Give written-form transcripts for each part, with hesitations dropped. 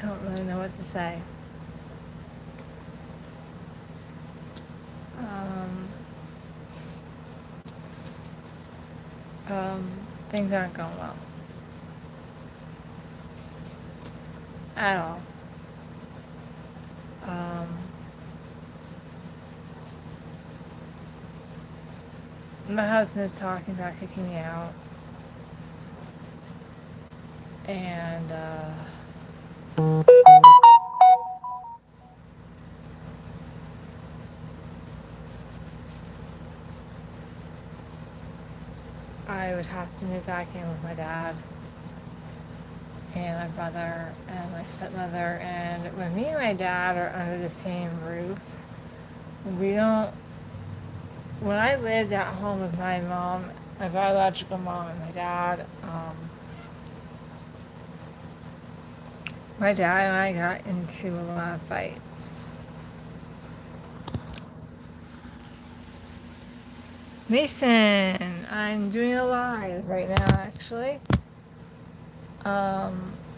don't really know what to say. Um, things aren't going well at all. My husband is talking about kicking me out, and I would have to move back in with my dad and my brother and my stepmother. And when me and my dad are under the same roof, we don't. When I lived at home with my mom, my biological mom, and my dad and I got into a lot of fights. Mason, I'm doing a live right now, actually.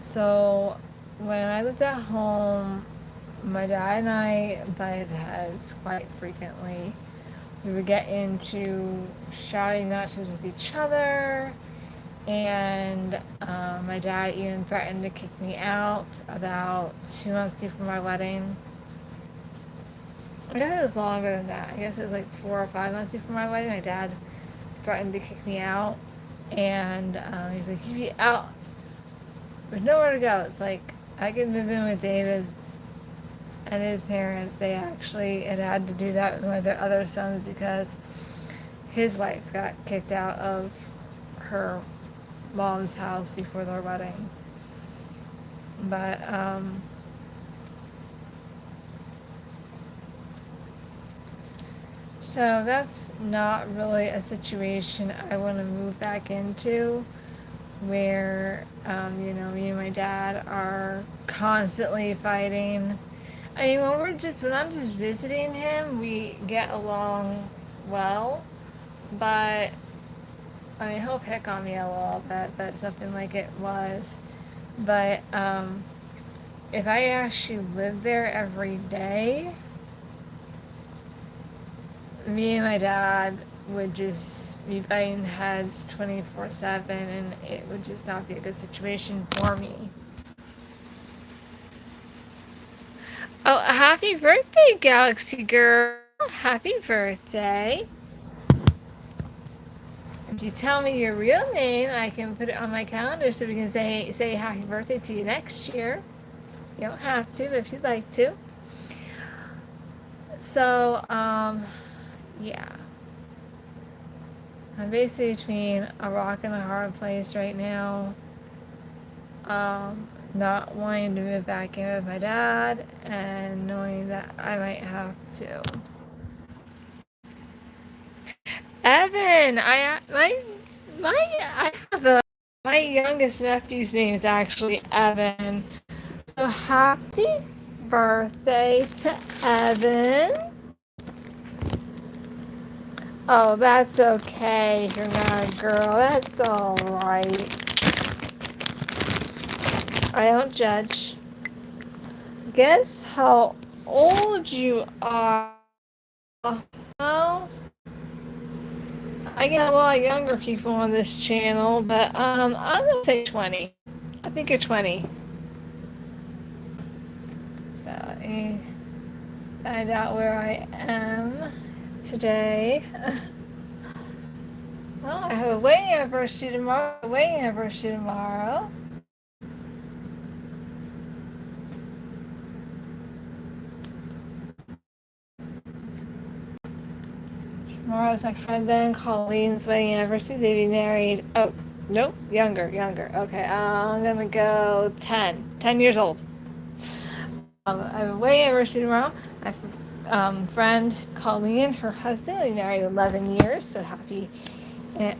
So when I lived at home, my dad and I butted heads quite frequently. We would get into shouting matches with each other, and my dad even threatened to kick me out about 2 months before my wedding. I guess it was longer than that. I guess it was like 4 or 5 months before my wedding. My dad threatened to kick me out, and he's like, "You be out. There's nowhere to go." It's like I could move in with David and his parents. They actually had to do that with one of their other sons because his wife got kicked out of her mom's house before their wedding. But so that's not really a situation I want to move back into, where me and my dad are constantly fighting. I mean, when I'm just visiting him, we get along well, but I mean, he'll pick on me a little bit, but it's nothing like it was. But if I actually lived there every day, me and my dad would just be butting heads 24/7, and it would just not be a good situation for me. Oh, happy birthday, Galaxy Girl! Happy birthday! If you tell me your real name, I can put it on my calendar so we can say happy birthday to you next year. You don't have to, but if you'd like to. So, yeah. I'm basically between a rock and a hard place right now. Not wanting to move back in with my dad and knowing that I might have to. Evan, my youngest nephew's name is actually Evan. So happy birthday to Evan. Oh, that's okay if you're not a girl. That's alright. I don't judge. Guess how old you are? Well, I get a lot of younger people on this channel, but I'm gonna say 20. I think you're 20. So let me find out where I am today. Well, I have a wedding anniversary tomorrow. Tomorrow's my friend Ben Colleen's wedding anniversary. They'd be married. Oh, nope, younger. Okay, I'm gonna go 10 years old. I have a wedding anniversary tomorrow. My friend Colleen, her husband, we married 11 years, so happy.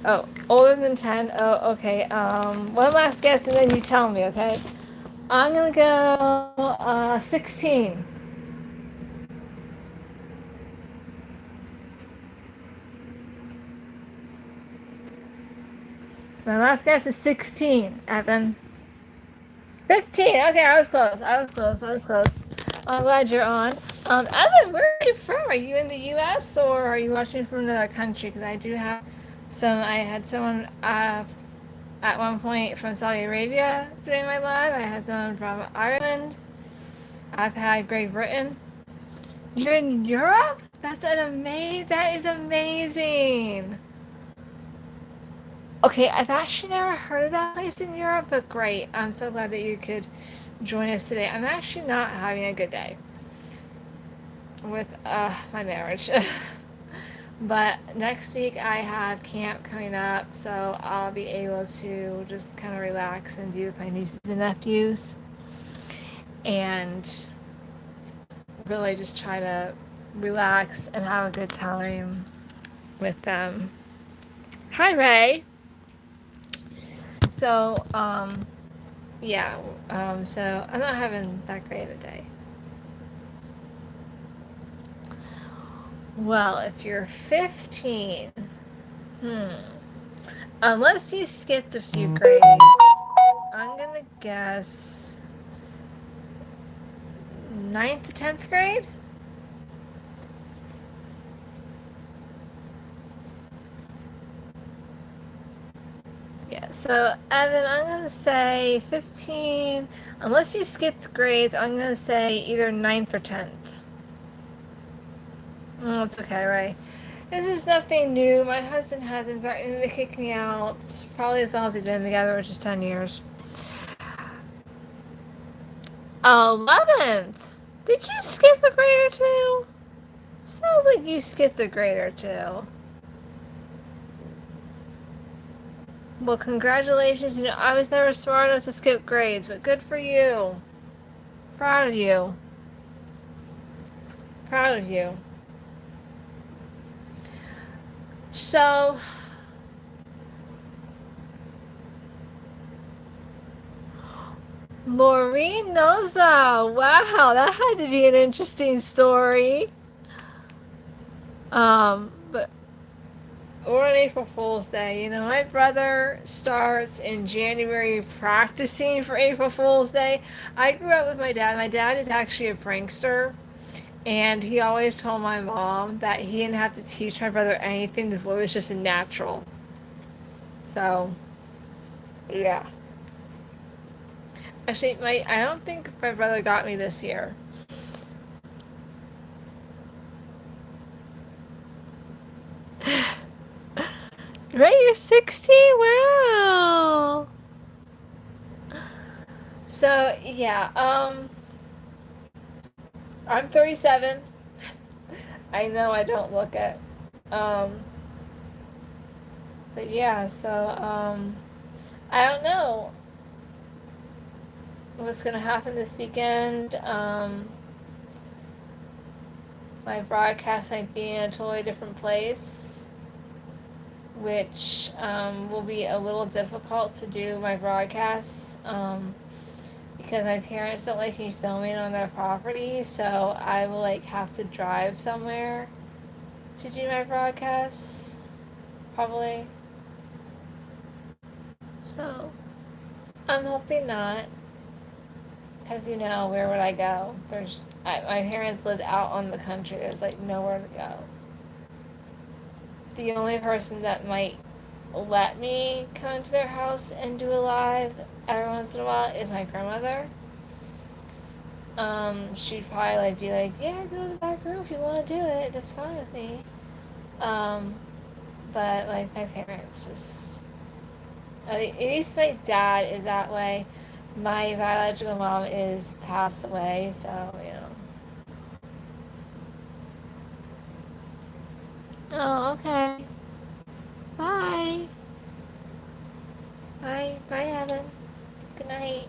Oh, older than 10. Oh, okay. One last guess, and then you tell me, okay? I'm gonna go 16. So my last guess is 16, Evan. 15. Okay, I was close. I'm glad you're on. Evan, where are you from? Are you in the U.S. or are you watching from another country? Because I do have some. I had someone at one point from Saudi Arabia doing my live. I had someone from Ireland. I've had Great Britain. You're in Europe? That is amazing. Okay, I've actually never heard of that place in Europe, but great. I'm so glad that you could join us today. I'm actually not having a good day with my marriage. But next week I have camp coming up, so I'll be able to just kind of relax and be with my nieces and nephews and really just try to relax and have a good time with them. Hi, Ray. So, yeah, so I'm not having that great of a day. Well, if you're 15, unless you skipped a few grades, I'm gonna guess 9th to 10th grade? Yeah, so Evan, I'm gonna say 15. Unless you skipped grades, I'm gonna say either 9th or 10th. Oh, it's okay, right? This is nothing new. My husband hasn't threatened to kick me out probably as long as we've been together, which is 10 years. 11th. Did you skip a grade or two? Sounds like you skipped a grade or two. Well, congratulations. You know, I was never smart enough to skip grades, but good for you. Proud of you. Proud of you. So, Laureen Noza. Wow, that had to be an interesting story. But or on April Fool's Day. You know, my brother starts in January practicing for April Fool's Day. I grew up with my dad. My dad is actually a prankster. And he always told my mom that he didn't have to teach my brother anything. The boy was just a natural. So, yeah. Actually, I don't think my brother got me this year. Right, you're 16? Wow. So, yeah, I'm 37. I know I don't look it. But yeah, so, I don't know what's gonna happen this weekend. My broadcast might be in a totally different place, which will be a little difficult to do my broadcasts because my parents don't like me filming on their property, so I will like have to drive somewhere to do my broadcasts, probably. So I'm hoping not, because you know, where would I go? My parents lived out on the country. There's like nowhere to go. The only person that might let me come into their house and do a live every once in a while is my grandmother. She'd probably like be like, yeah, go to the back room if you want to do it. That's fine with me. But like my parents just, at least my dad is that way. My biological mom is passed away, so you know. Oh, okay. Bye. Bye. Bye, Evan. Good night.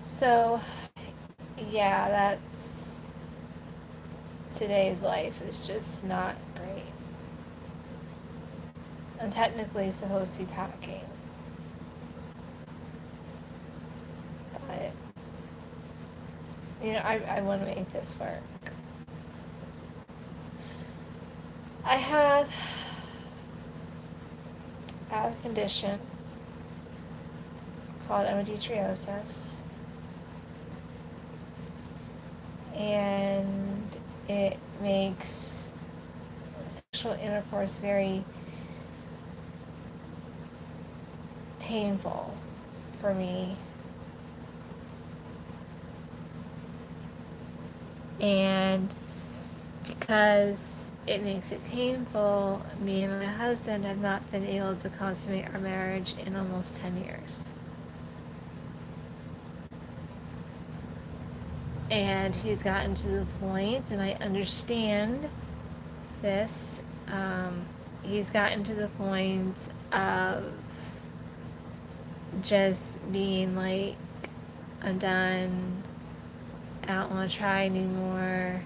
So, yeah, that's today's life is just not great. I'm technically supposed to be packing, but you know, I want to make this work. I have a condition called endometriosis, and it makes sexual intercourse very painful for me. And because it makes it painful, me and my husband have not been able to consummate our marriage in almost 10 years. And he's gotten to the point, and I understand this, he's gotten to the point of just being like, I'm done, I don't want to try anymore,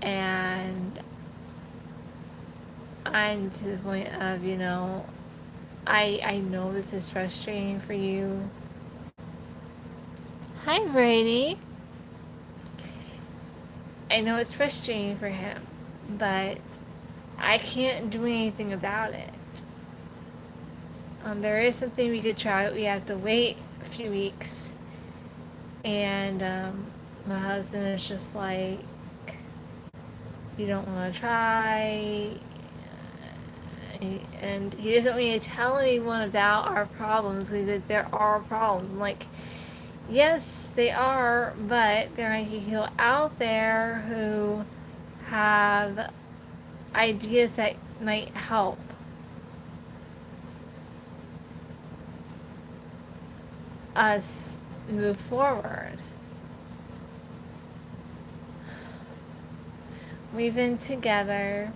and I'm to the point of, I know this is frustrating for you. Hi, Brady. I know it's frustrating for him, but I can't do anything about it. There is something we could try, but we have to wait a few weeks. And my husband is just like, you don't want to try. And he doesn't want me to tell anyone about our problems, because like, there are problems. I'm like, yes, they are, but there are people out there who have ideas that might help us move forward. We've been together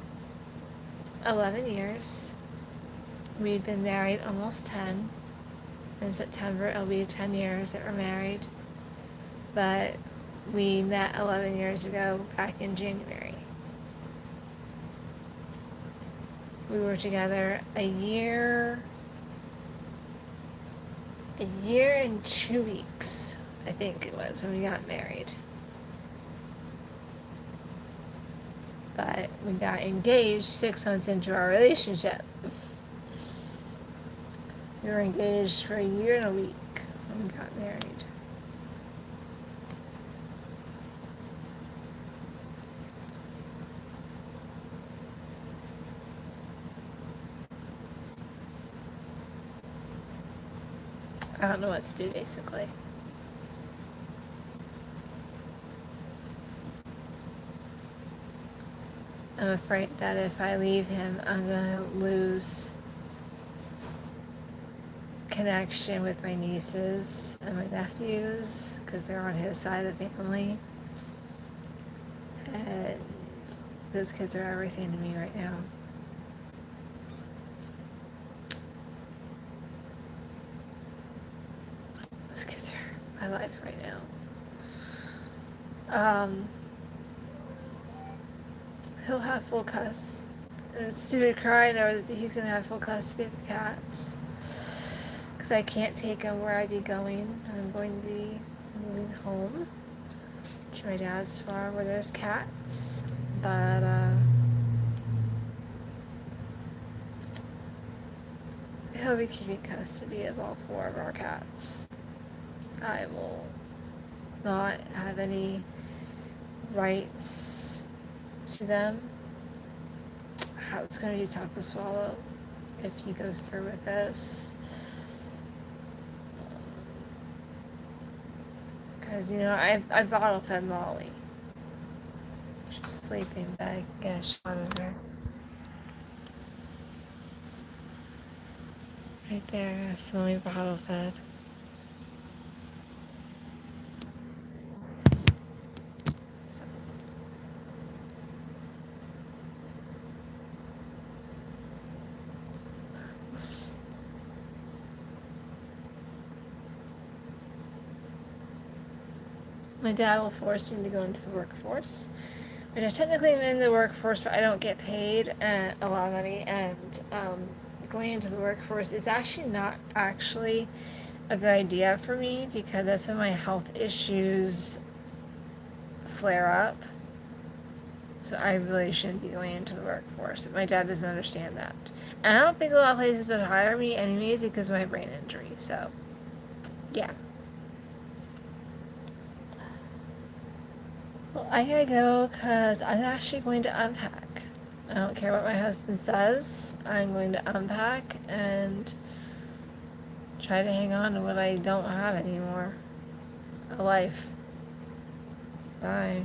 11 years. We've been married almost 10. In September, it'll be 10 years that we're married. But we met 11 years ago, back in January. We were together a year and 2 weeks, I think it was, when we got married. But we got engaged 6 months into our relationship. We were engaged for a year and a week when we got married. I don't know what to do, basically. I'm afraid that if I leave him, I'm going to lose connection with my nieces and my nephews, because they're on his side of the family. And those kids are everything to me right now. Those kids are my life right now. He'll have full custody. Stupid cry, he's going to have full custody of the cats. Because I can't take him where I'd be going. I'm going to be moving home to my dad's farm where there's cats. But, he'll be keeping custody of all 4 of our cats. I will not have any rights to them. It's going to be tough to swallow if he goes through with this. Because, I bottle fed Molly. She's sleeping, but I get a shot of her. Right there, that's the only bottle fed. My dad will force me to go into the workforce. Which I technically am in the workforce, but I don't get paid a lot of money. And going into the workforce is actually not actually a good idea for me, because that's when my health issues flare up. So I really shouldn't be going into the workforce. My dad doesn't understand that. And I don't think a lot of places would hire me anyways because of my brain injury. So yeah. Well, I gotta go because I'm actually going to unpack. I don't care what my husband says. I'm going to unpack and try to hang on to what I don't have anymore. A life. Bye.